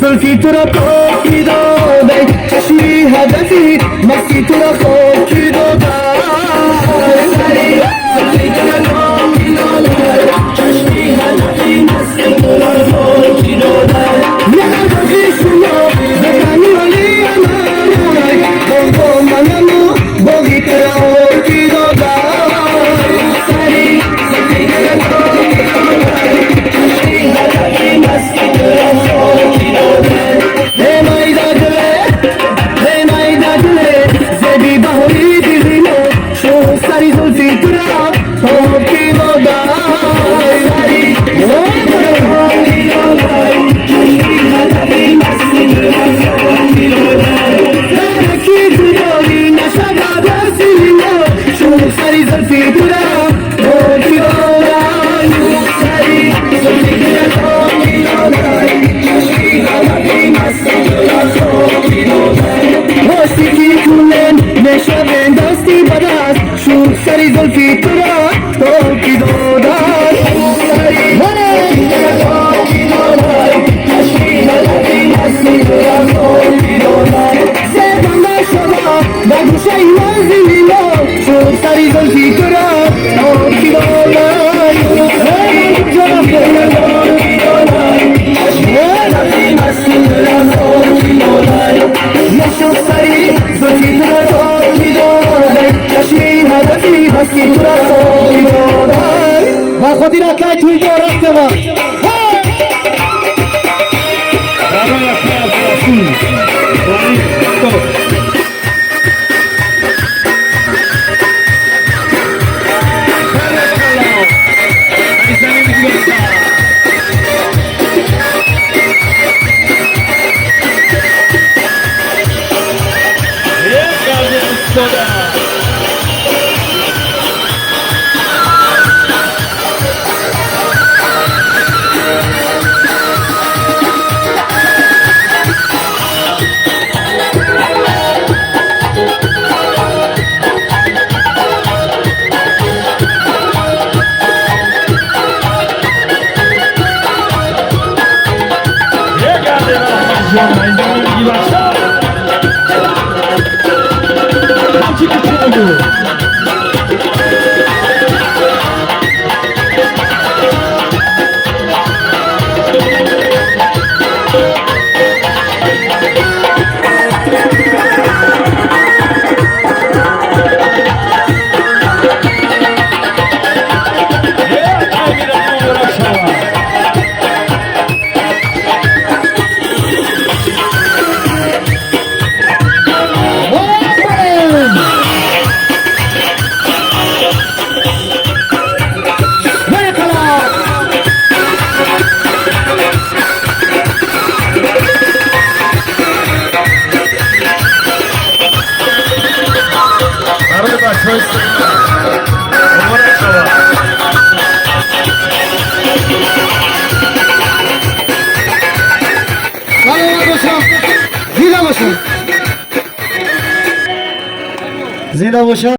زلفی تو را پاکی داده چشمی هدفی مستی تو را خاکی داده زلفی تو را پاکی داده چشمی هدفی مستی تو را خاکی داده یه هدفی شما بکنی ولی امانای با منمو باقی تو را خاکی داده زلفی تو را پاکی داده چشمی هدفی مستی تو را خاکی داده سری زلفی تو را پاکی دادای پاکی دادای چشمی هدفی مستی تو را خاکی دادای درکی تو داری نشد عباسی ما سری زلفی تو را پاکی دادای سری زلفی تو را پاکی دادای چشمی هدفی مستی تو را خاکی دادای موسیقی کنن نشد دستی بدست سری زلفی تو را پاکی دادای سری زلفی تو را پاکی دادای چشمی هدفی مستی تو را خاکی دادای زبان نشدا به گوشه منزلی ما سری زلفی تو را پاکی دادای جناب پاکی دادای چشمی هدفی مستی تو را خاکی دادای نشد سری زلفی تو را پاکی دادای چشمی هدفی مستی تو را خاکی دادای و خودی را که توی دارسته ما زنده باشن